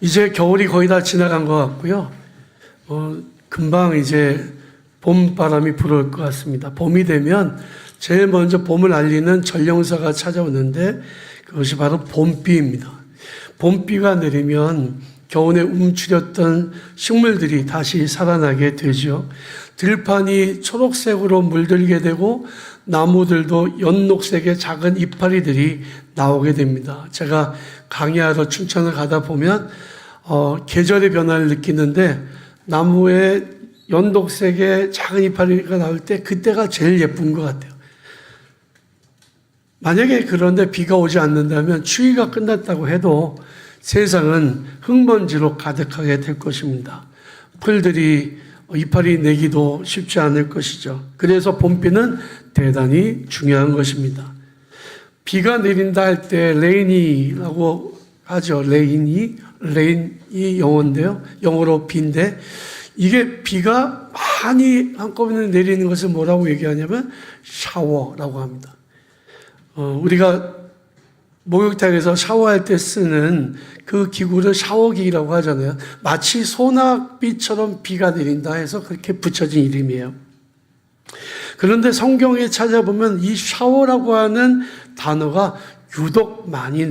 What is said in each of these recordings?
이제 겨울이 거의 다 지나간 것 같고요. 금방 이제 봄바람이 불어올 것 같습니다. 봄이 되면 제일 먼저 봄을 알리는 전령사가 찾아오는데 그것이 바로 봄비입니다. 봄비가 내리면 겨우내 움츠렸던 식물들이 다시 살아나게 되죠. 들판이 초록색으로 물들게 되고 나무들도 연녹색의 작은 이파리들이 나오게 됩니다. 제가 강의하러 춘천을 가다 보면 계절의 변화를 느끼는데 나무에 연녹색의 작은 이파리가 나올 때 그때가 제일 예쁜 것 같아요. 만약에 그런데 비가 오지 않는다면 추위가 끝났다고 해도 세상은 흙먼지로 가득하게 될 것입니다. 풀들이 이파리 내기도 쉽지 않을 것이죠. 그래서 봄비는 대단히 중요한 것입니다. 비가 내린다 할 때 레인이라고 하죠. 레인이 영어인데요. 영어로 비인데 이게 비가 많이 한꺼번에 내리는 것을 뭐라고 얘기하냐면 샤워라고 합니다. 우리가 목욕탕에서 샤워할 때 쓰는 그 기구를 샤워기라고 하잖아요. 마치 소낙비처럼 비가 내린다 해서 그렇게 붙여진 이름이에요. 그런데 성경에 찾아보면 이 샤워라고 하는 단어가 유독 많이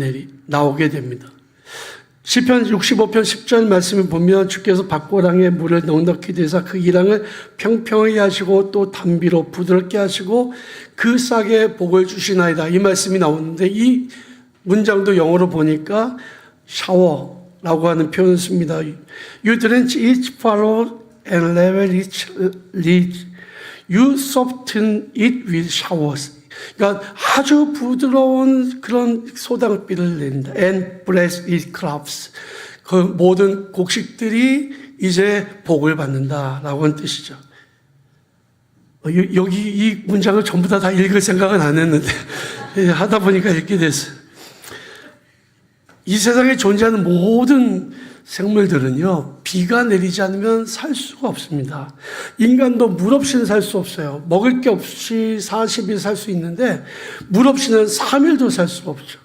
나오게 됩니다. 시편 65편 10절 말씀을 보면 주께서 밭고랑에 물을 넉넉히 대사 그 이랑을 평평하게 하시고 또 담비로 부드럽게 하시고 그 싹에 복을 주시나이다. 이 말씀이 나오는데 이 문장도 영어로 보니까 샤워라고 하는 표현을 씁니다. You drench each furrow and level each ridge. You soften it with showers. 그러니까 아주 부드러운 그런 소당비를 낸다. And bless its crops. 그 모든 곡식들이 이제 복을 받는다라고 하는 뜻이죠. 여기 이 문장을 전부 다 읽을 생각은 안 했는데 하다 보니까 읽게 됐어요. 이 세상에 존재하는 모든 생물들은요, 비가 내리지 않으면 살 수가 없습니다. 인간도 물 없이는 살 수 없어요. 먹을 게 없이 40일 살 수 있는데, 물 없이는 3일도 살 수가 없죠.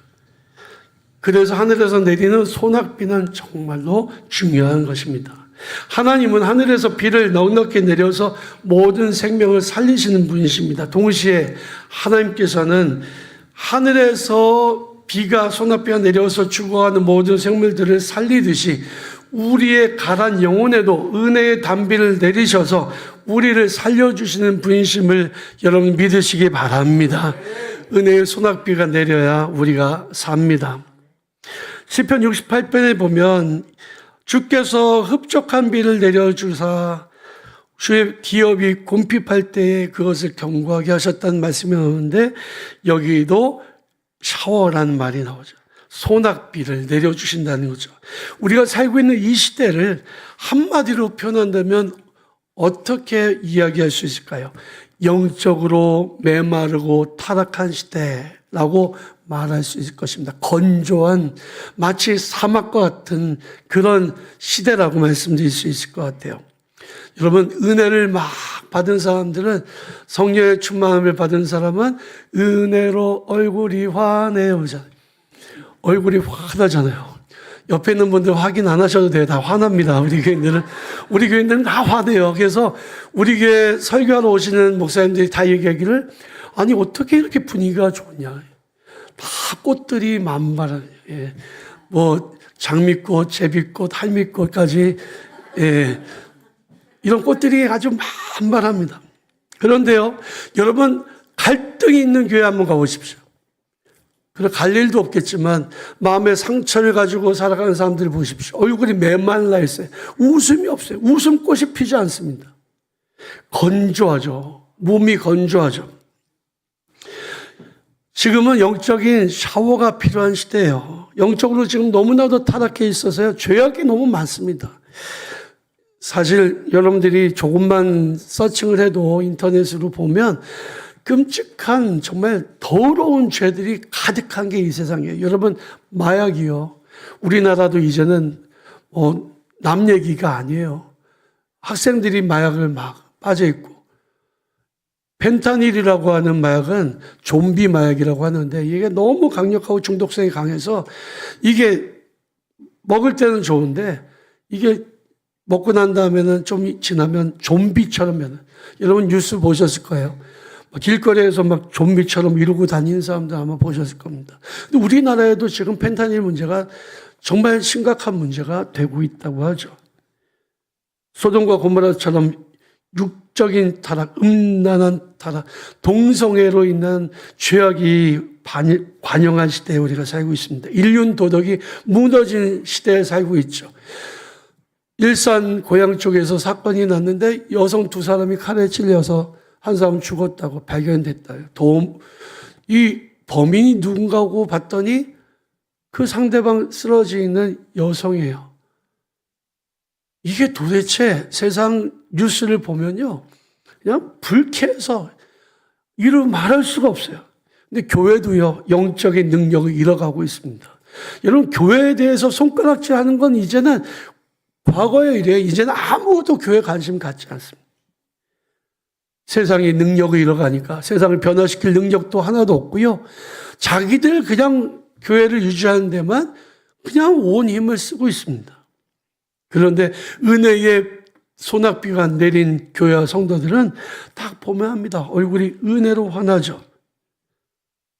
그래서 하늘에서 내리는 소낙비는 정말로 중요한 것입니다. 하나님은 하늘에서 비를 넉넉히 내려서 모든 생명을 살리시는 분이십니다. 동시에 하나님께서는 하늘에서 비가 소낙비가 내려서 죽어가는 모든 생물들을 살리듯이 우리의 가란 영혼에도 은혜의 담비를 내리셔서 우리를 살려주시는 분이심을 여러분 믿으시기 바랍니다. 은혜의 소낙비가 내려야 우리가 삽니다. 시편 68편에 보면 주께서 흡족한 비를 내려주사 주의 기업이 곰핍할 때에 그것을 견고하게 하셨다는 말씀이 나오는데 여기도 샤워라는 말이 나오죠. 소낙비를 내려주신다는 거죠. 우리가 살고 있는 이 시대를 한마디로 표현한다면 어떻게 이야기할 수 있을까요? 영적으로 메마르고 타락한 시대라고 말할 수 있을 것입니다. 건조한 마치 사막과 같은 그런 시대라고 말씀드릴 수 있을 것 같아요. 여러분 은혜를 막 받은 사람들은 성령의 충만함을 받은 사람은 은혜로 얼굴이 환해오잖아요. 얼굴이 환하잖아요. 옆에 있는 분들 확인 안 하셔도 돼요. 다 환합니다. 우리 교인들은 다 환해요. 그래서 우리 교회 설교하러 오시는 목사님들이 다 얘기하기를 아니 어떻게 이렇게 분위기가 좋냐. 다 꽃들이 만발하네. 예. 뭐 장미꽃, 제비꽃, 할미꽃까지 예. 이런 꽃들이 아주 만발합니다. 그런데요, 여러분 갈등이 있는 교회 한번 가보십시오. 그래 갈 일도 없겠지만 마음의 상처를 가지고 살아가는 사람들 보십시오. 얼굴이 메말라 있어요. 웃음이 없어요. 웃음꽃이 피지 않습니다. 건조하죠. 몸이 건조하죠. 지금은 영적인 샤워가 필요한 시대예요. 영적으로 지금 너무나도 타락해 있어서요. 죄악이 너무 많습니다. 사실 여러분들이 조금만 서칭을 해도 인터넷으로 보면 끔찍한 정말 더러운 죄들이 가득한 게 이 세상이에요. 여러분 마약이요. 우리나라도 이제는 남 얘기가 아니에요. 학생들이 마약을 막 빠져 있고 펜타닐이라고 하는 마약은 좀비 마약이라고 하는데 이게 너무 강력하고 중독성이 강해서 이게 먹을 때는 좋은데 이게 먹고 난 다음에는 좀 지나면 좀비처럼 변해. 여러분 뉴스 보셨을 거예요. 길거리에서 막 좀비처럼 이러고 다니는 사람들 아마 보셨을 겁니다. 근데 우리나라에도 지금 펜타닐 문제가 정말 심각한 문제가 되고 있다고 하죠. 소돔과 고모라처럼 육적인 타락, 음란한 타락, 동성애로 인한 죄악이 관영한 시대에 우리가 살고 있습니다. 인륜 도덕이 무너진 시대에 살고 있죠. 일산 고향 쪽에서 사건이 났는데 여성 2사람이 칼에 찔려서 한 사람 죽었다고 발견됐다. 이 범인이 누군가고 봤더니 그 상대방 쓰러져 있는 여성이에요. 이게 도대체 세상 뉴스를 보면요, 그냥 불쾌해서 이루 말할 수가 없어요. 근데 교회도요, 영적인 능력을 잃어가고 있습니다. 여러분, 교회에 대해서 손가락질 하는 건 이제는 과거의 일이에요. 이제는 아무도 교회에 관심 갖지 않습니다. 세상의 능력을 잃어가니까 세상을 변화시킬 능력도 하나도 없고요. 자기들 그냥 교회를 유지하는 데만 그냥 온 힘을 쓰고 있습니다. 그런데 은혜의 소낙비가 내린 교회와 성도들은 딱 보면 합니다. 얼굴이 은혜로 환하죠.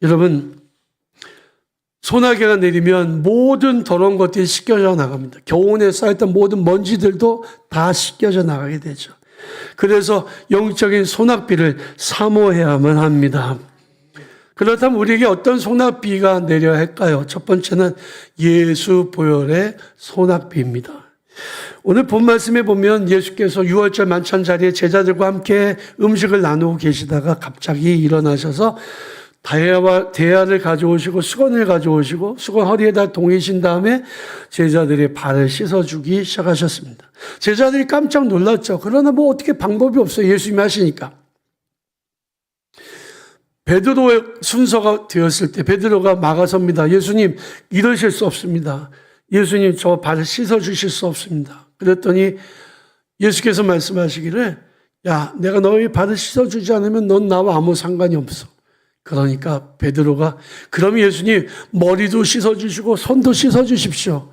여러분, 소나기가 내리면 모든 더러운 것들이 씻겨져 나갑니다. 교훈에 쌓였던 모든 먼지들도 다 씻겨져 나가게 되죠. 그래서 영적인 소낙비를 사모해야만 합니다. 그렇다면 우리에게 어떤 소낙비가 내려야 할까요? 첫 번째는 예수 보혈의 소낙비입니다. 오늘 본 말씀에 보면 예수께서 6월절 만찬 자리에 제자들과 함께 음식을 나누고 계시다가 갑자기 일어나셔서 대야를 가져오시고 수건을 가져오시고 수건 허리에다 동이신 다음에 제자들의 발을 씻어주기 시작하셨습니다. 제자들이 깜짝 놀랐죠. 그러나 뭐 어떻게 방법이 없어요. 예수님이 하시니까. 베드로의 순서가 되었을 때 베드로가 막아섭니다. 예수님, 이러실 수 없습니다. 예수님, 저 발을 씻어주실 수 없습니다. 그랬더니 예수께서 말씀하시기를, 야, 내가 너의 발을 씻어주지 않으면 넌 나와 아무 상관이 없어. 그러니까 베드로가, 그럼 예수님 머리도 씻어주시고 손도 씻어주십시오.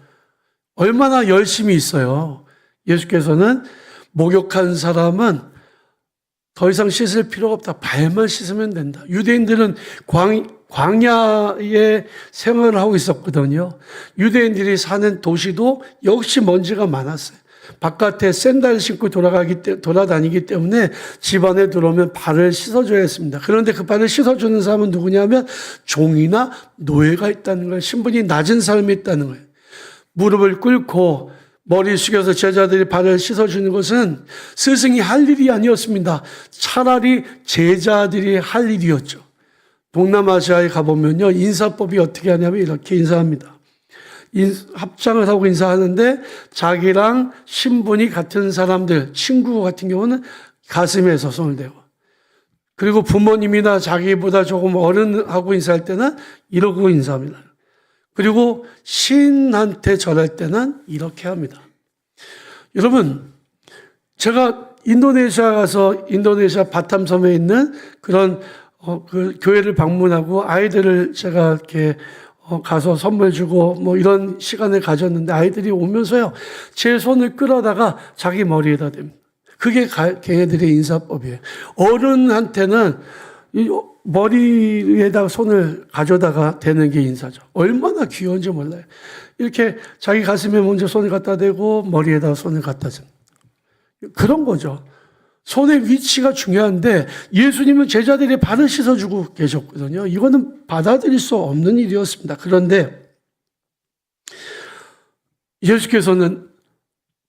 얼마나 열심히 있어요. 예수께서는 목욕한 사람은 더 이상 씻을 필요가 없다. 발만 씻으면 된다. 유대인들은 광야에 생활을 하고 있었거든요. 유대인들이 사는 도시도 역시 먼지가 많았어요. 바깥에 샌들 신고 돌아다니기 때문에 집 안에 들어오면 발을 씻어줘야 했습니다. 그런데 그 발을 씻어주는 사람은 누구냐면 종이나 노예가 있다는 거예요. 신분이 낮은 사람이 있다는 거예요. 무릎을 꿇고 머리 숙여서 제자들이 발을 씻어주는 것은 스승이 할 일이 아니었습니다. 차라리 제자들이 할 일이었죠. 동남아시아에 가보면요, 인사법이 어떻게 하냐면 이렇게 인사합니다. 합장을 하고 인사하는데 자기랑 신분이 같은 사람들, 친구 같은 경우는 가슴에서 손을 대고, 그리고 부모님이나 자기보다 조금 어른하고 인사할 때는 이러고 인사합니다. 그리고 신한테 절할 때는 이렇게 합니다. 여러분, 제가 인도네시아 가서 인도네시아 바탐섬에 있는 그런 그 교회를 방문하고 아이들을 제가 이렇게 가서 선물 주고 뭐 이런 시간을 가졌는데 아이들이 오면서요, 제 손을 끌어다가 자기 머리에다 댑니다. 그게 걔네들의 인사법이에요. 어른한테는 머리에다가 손을 가져다가 대는 게 인사죠. 얼마나 귀여운지 몰라요. 이렇게 자기 가슴에 먼저 손을 갖다 대고 머리에다가 손을 갖다 줍니다. 그런 거죠. 손의 위치가 중요한데 예수님은 제자들의 발을 씻어주고 계셨거든요. 이거는 받아들일 수 없는 일이었습니다. 그런데 예수께서는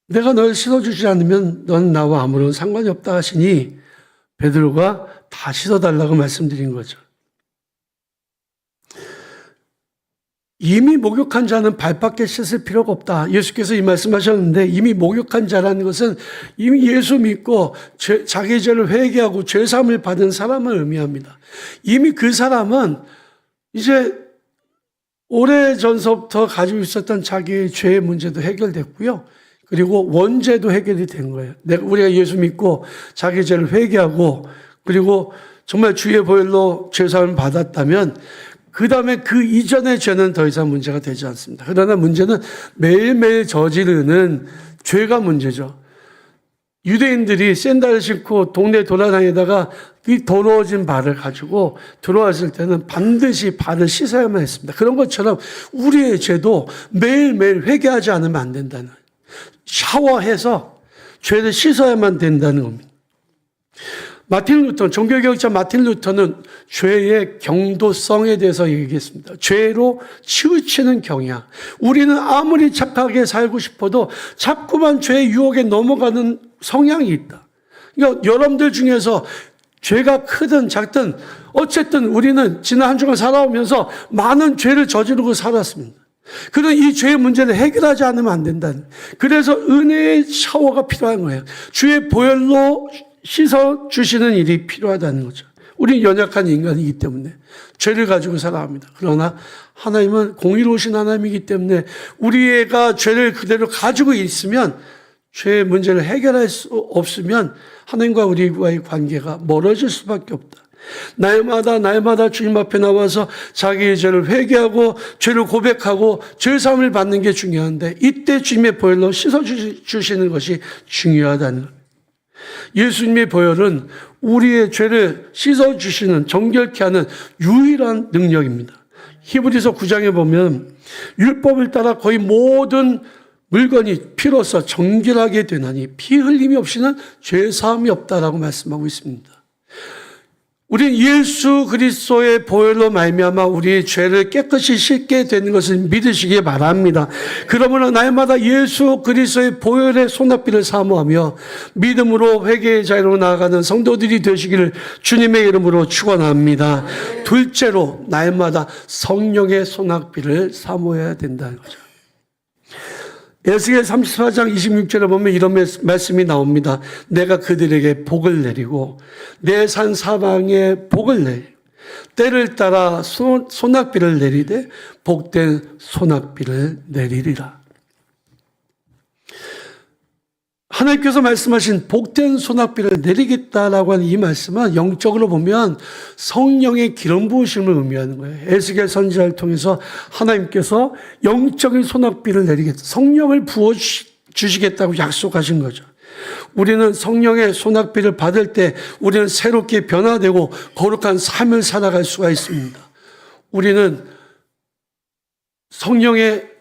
내가 널 씻어주지 않으면 넌 나와 아무런 상관이 없다 하시니 베드로가 다 씻어달라고 말씀드린 거죠. 이미 목욕한 자는 발밖에 씻을 필요가 없다. 예수께서 이 말씀하셨는데 이미 목욕한 자라는 것은 이미 예수 믿고 자기 죄를 회개하고 죄사함을 받은 사람을 의미합니다. 이미 그 사람은 이제 오래전서부터 가지고 있었던 자기의 죄의 문제도 해결됐고요. 그리고 원죄도 해결이 된 거예요. 우리가 예수 믿고 자기 죄를 회개하고 그리고 정말 주의 보혈로 죄사함을 받았다면 그 다음에 그 이전의 죄는 더 이상 문제가 되지 않습니다. 그러나 문제는 매일매일 저지르는 죄가 문제죠. 유대인들이 샌들을 신고 동네 돌아다니다가 이 더러워진 발을 가지고 들어왔을 때는 반드시 발을 씻어야만 했습니다. 그런 것처럼 우리의 죄도 매일매일 회개하지 않으면 안 된다는, 샤워해서 죄를 씻어야만 된다는 겁니다. 마틴 루터, 종교개혁자 마틴 루터는 죄의 경도성에 대해서 얘기했습니다. 죄로 치우치는 경향. 우리는 아무리 착하게 살고 싶어도 자꾸만 죄의 유혹에 넘어가는 성향이 있다. 그러니까 여러분들 중에서 죄가 크든 작든 어쨌든 우리는 지난 한 주간 살아오면서 많은 죄를 저지르고 살았습니다. 그런 이 죄의 문제를 해결하지 않으면 안 된다는. 그래서 은혜의 샤워가 필요한 거예요. 주의 보혈로 씻어주시는 일이 필요하다는 거죠. 우리는 연약한 인간이기 때문에 죄를 가지고 살아갑니다. 그러나 하나님은 공의로우신 하나님이기 때문에 우리가 죄를 그대로 가지고 있으면, 죄의 문제를 해결할 수 없으면 하나님과 우리와의 관계가 멀어질 수밖에 없다. 날마다 주님 앞에 나와서 자기의 죄를 회개하고 죄를 고백하고 죄사함을 받는 게 중요한데, 이때 주님의 보혈로 씻어주시는 것이 중요하다는 겁니다. 예수님의 보혈은 우리의 죄를 씻어주시는, 정결케 하는 유일한 능력입니다. 히브리서 9장에 보면 율법을 따라 거의 모든 물건이 피로써 정결하게 되나니 피 흘림이 없이는 죄사함이 없다라고 말씀하고 있습니다. 우리는 예수 그리스도의 보혈로 말미암아 우리의 죄를 깨끗이 씻게 되는 것을 믿으시기 바랍니다. 그러므로 날마다 예수 그리스도의 보혈의 손아귀를 사모하며 믿음으로 회개의 자리로 나아가는 성도들이 되시기를 주님의 이름으로 축원합니다. 둘째로 날마다 성령의 손아귀를 사모해야 된다는 거죠. 에스겔 34장 26절에 보면 이런 말씀이 나옵니다. 내가 그들에게 복을 내리고 내 산 사방에 복을 내리고 때를 따라 소낙비를 내리되 복된 소낙비를 내리리라. 하나님께서 말씀하신 복된 소낙비를 내리겠다라고 하는 이 말씀은 영적으로 보면 성령의 기름 부으심을 의미하는 거예요. 에스겔 선지자를 통해서 하나님께서 영적인 소낙비를 내리겠다, 성령을 부어주시겠다고 약속하신 거죠. 우리는 성령의 소낙비를 받을 때 우리는 새롭게 변화되고 거룩한 삶을 살아갈 수가 있습니다. 우리는 성령의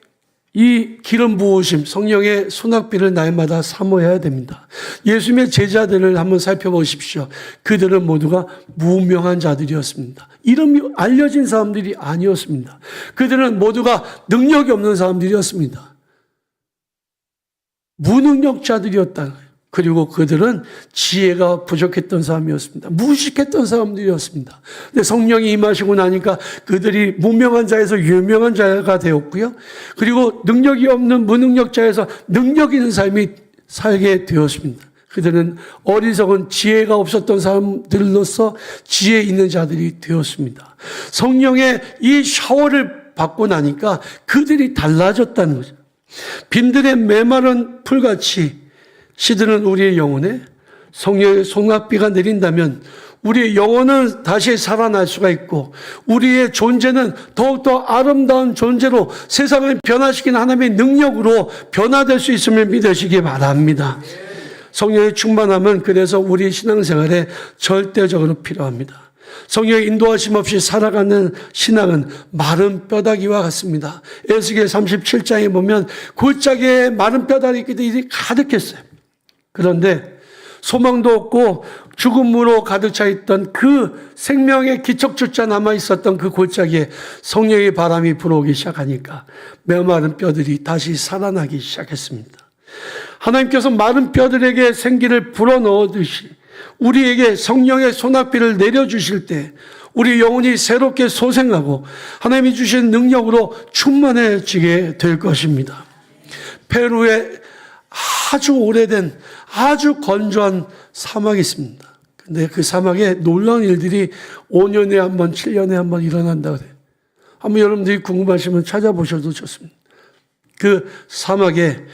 이 기름 부으심, 성령의 소낙비를 날마다 사모해야 됩니다. 예수님의 제자들을 한번 살펴보십시오. 그들은 모두가 무명한 자들이었습니다. 이름이 알려진 사람들이 아니었습니다. 그들은 모두가 능력이 없는 사람들이었습니다. 무능력자들이었다. 그리고 그들은 지혜가 부족했던 사람이었습니다. 무식했던 사람들이었습니다. 근데 성령이 임하시고 나니까 그들이 무명한 자에서 유명한 자가 되었고요. 그리고 능력이 없는 무능력자에서 능력 있는 삶이 살게 되었습니다. 그들은 어리석은 지혜가 없었던 사람들로서 지혜 있는 자들이 되었습니다. 성령의 이 샤워를 받고 나니까 그들이 달라졌다는 거죠. 빈들의 메마른 풀같이 시드는 우리의 영혼에 성령의 소낙비가 내린다면 우리의 영혼은 다시 살아날 수가 있고 우리의 존재는 더욱더 아름다운 존재로 세상을 변화시키는 하나님의 능력으로 변화될 수 있음을 믿으시기 바랍니다. 성령의 충만함은 그래서 우리 신앙생활에 절대적으로 필요합니다. 성령의 인도하심 없이 살아가는 신앙은 마른 뼈다귀와 같습니다. 에스겔 37장에 보면 골짜기에 마른 뼈다귀들이 가득했어요. 그런데 소망도 없고 죽음으로 가득 차 있던 그 생명의 기척조차 남아 있었던 그 골짜기에 성령의 바람이 불어오기 시작하니까 메마른 뼈들이 다시 살아나기 시작했습니다. 하나님께서 마른 뼈들에게 생기를 불어넣듯이 우리에게 성령의 소낙비를 내려주실 때 우리 영혼이 새롭게 소생하고 하나님이 주신 능력으로 충만해지게 될 것입니다. 페루에 아주 오래된 아주 건조한 사막이 있습니다. 근데 그 사막에 놀라운 일들이 5년에 한 번, 7년에 한 번 일어난다고 해요. 한번 여러분들이 궁금하시면 찾아보셔도 좋습니다. 그 사막에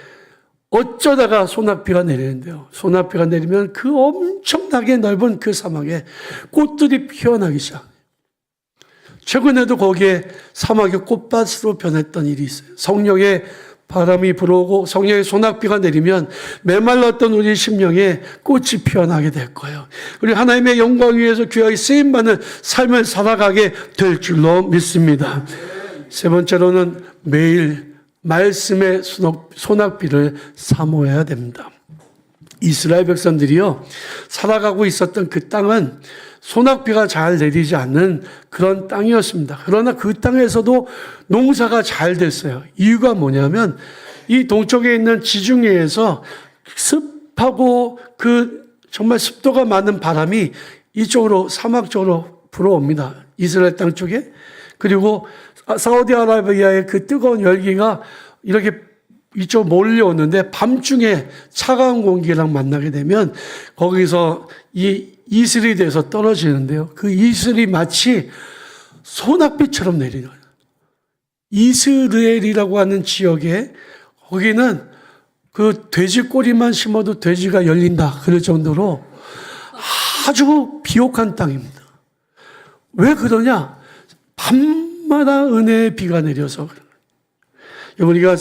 어쩌다가 소낙비가 내리는데요. 소낙비가 내리면 그 엄청나게 넓은 그 사막에 꽃들이 피어나기 시작해요. 최근에도 거기에 사막이 꽃밭으로 변했던 일이 있어요. 성령의 바람이 불어오고 성령의 소낙비가 내리면 메말랐던 우리 심령에 꽃이 피어나게 될 거예요. 우리 하나님의 영광 위에서 귀하게 쓰임받는 삶을 살아가게 될 줄로 믿습니다. 세 번째로는 매일 말씀의 소낙비를 사모해야 됩니다. 이스라엘 백성들이요, 살아가고 있었던 그 땅은 소낙비가 잘 내리지 않는 그런 땅이었습니다. 그러나 그 땅에서도 농사가 잘 됐어요. 이유가 뭐냐면 이 동쪽에 있는 지중해에서 습하고 그 정말 습도가 많은 바람이 이쪽으로 사막 쪽으로 불어옵니다. 이스라엘 땅 쪽에. 그리고 사우디아라비아의 그 뜨거운 열기가 이렇게 이쪽 몰려오는데 밤중에 차가운 공기랑 만나게 되면 거기서 이 이슬이 돼서 떨어지는데요. 그 이슬이 마치 소낙비처럼 내리는 거예요. 이스라엘이라고 하는 지역에 거기는 그 돼지 꼬리만 심어도 돼지가 열린다. 그럴 정도로 아주 비옥한 땅입니다. 왜 그러냐? 밤마다 은혜의 비가 내려서 그래요. 우리가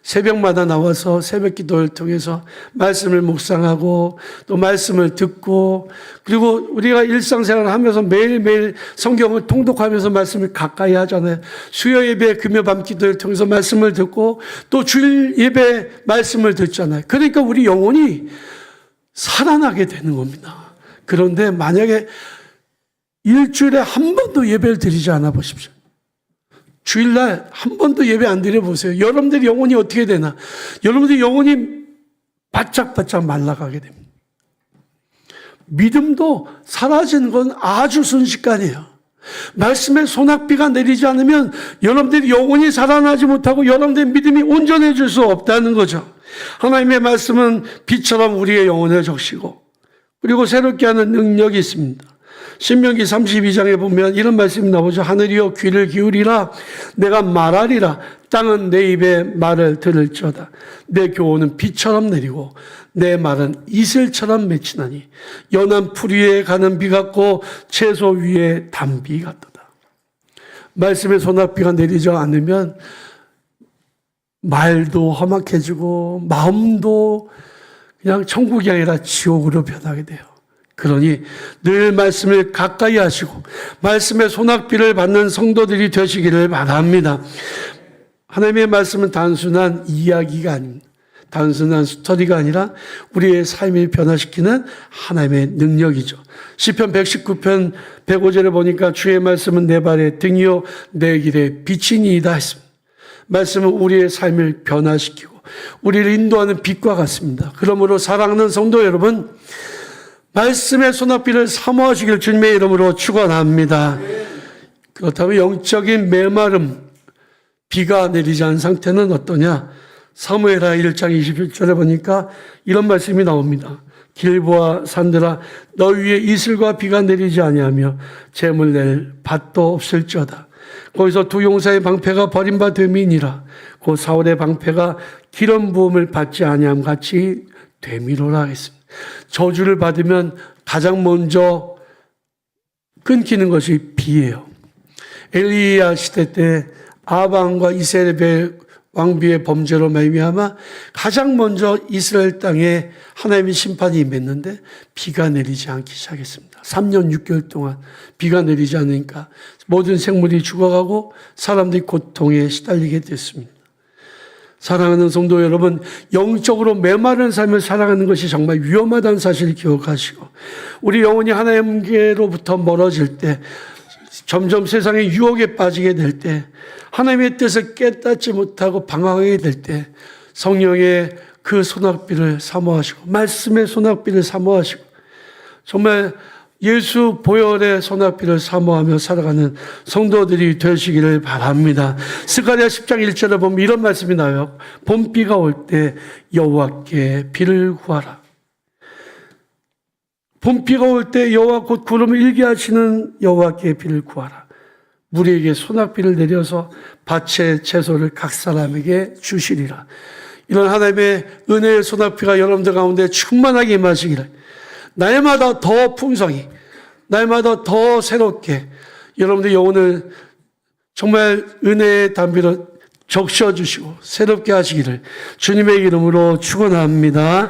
새벽마다 나와서 새벽 기도를 통해서 말씀을 묵상하고 또 말씀을 듣고 그리고 우리가 일상생활을 하면서 매일매일 성경을 통독하면서 말씀을 가까이 하잖아요. 수요 예배, 금요 밤 기도를 통해서 말씀을 듣고 또 주일 예배 말씀을 듣잖아요. 그러니까 우리 영혼이 살아나게 되는 겁니다. 그런데 만약에 일주일에 한 번도 예배를 드리지 않아 보십시오. 주일날 한 번도 예배 안 드려보세요. 여러분들이 영혼이 어떻게 되나? 여러분들이 영혼이 바짝바짝 말라가게 됩니다. 믿음도 사라지는 건 아주 순식간이에요. 말씀에 소낙비가 내리지 않으면 여러분들이 영혼이 살아나지 못하고 여러분들의 믿음이 온전해질 수 없다는 거죠. 하나님의 말씀은 빛처럼 우리의 영혼을 적시고 그리고 새롭게 하는 능력이 있습니다. 신명기 32장에 보면 이런 말씀이 나오죠. 하늘이여 귀를 기울이라 내가 말하리라 땅은 내 입의 말을 들을지어다. 내 교훈은 비처럼 내리고 내 말은 이슬처럼 맺히나니 연한 풀 위에 가는 비 같고 채소 위에 단비 같도다. 말씀에 소낙비가 내리지 않으면 말도 험악해지고 마음도 그냥 천국이 아니라 지옥으로 변하게 돼요. 그러니 늘 말씀을 가까이 하시고 말씀의 소낙비를 받는 성도들이 되시기를 바랍니다. 하나님의 말씀은 단순한 이야기가 아닙니다. 단순한 스토리가 아니라 우리의 삶을 변화시키는 하나님의 능력이죠. 시편 119편 105절에 보니까 주의 말씀은 내 발의 등이요 내 길의 빛이니이다 했습니다. 말씀은 우리의 삶을 변화시키고 우리를 인도하는 빛과 같습니다. 그러므로 사랑하는 성도 여러분, 말씀의 소낙비를 사모하시길 주님의 이름으로 축원합니다. 그렇다면 영적인 메마름, 비가 내리지 않은 상태는 어떠냐? 사무엘하 1장 21절에 보니까 이런 말씀이 나옵니다. 길보아 산들아 너 위에 이슬과 비가 내리지 아니하며 재물 낼 밭도 없을지어다. 거기서 두 용사의 방패가 버림바 됨이니라. 곧 사울의 방패가 기름 부음을 받지 아니함 같이 되미로라 했습니다. 저주를 받으면 가장 먼저 끊기는 것이 비예요. 엘리야 시대 때 아방과 이세벨 왕비의 범죄로 말미암아 가장 먼저 이스라엘 땅에 하나님의 심판이 임했는데 비가 내리지 않기 시작했습니다. 3년 6개월 동안 비가 내리지 않으니까 모든 생물이 죽어가고 사람들이 고통에 시달리게 됐습니다. 사랑하는 성도 여러분, 영적으로 메마른 삶을 살아가는 것이 정말 위험하다는 사실을 기억하시고 우리 영혼이 하나님께로부터 멀어질 때 점점 세상의 유혹에 빠지게 될 때 하나님의 뜻을 깨닫지 못하고 방황하게 될 때 성령의 그 소낙비를 사모하시고 말씀의 소낙비를 사모하시고 정말 예수 보혈의 소낙비를 사모하며 살아가는 성도들이 되시기를 바랍니다. 스가랴 10장 1절에 보면 이런 말씀이 나와요. 봄비가 올 때 여호와께 비를 구하라. 봄비가 올 때 여호와 곧 구름을 일게 하시는 여호와께 비를 구하라. 우리에게 소낙비를 내려서 밭의 채소를 각 사람에게 주시리라. 이런 하나님의 은혜의 소낙비가 여러분들 가운데 충만하게 임하시기를 날마다 더 풍성히, 날마다 더 새롭게 여러분들 영혼을 정말 은혜의 담비로 적셔주시고 새롭게 하시기를 주님의 이름으로 축원합니다.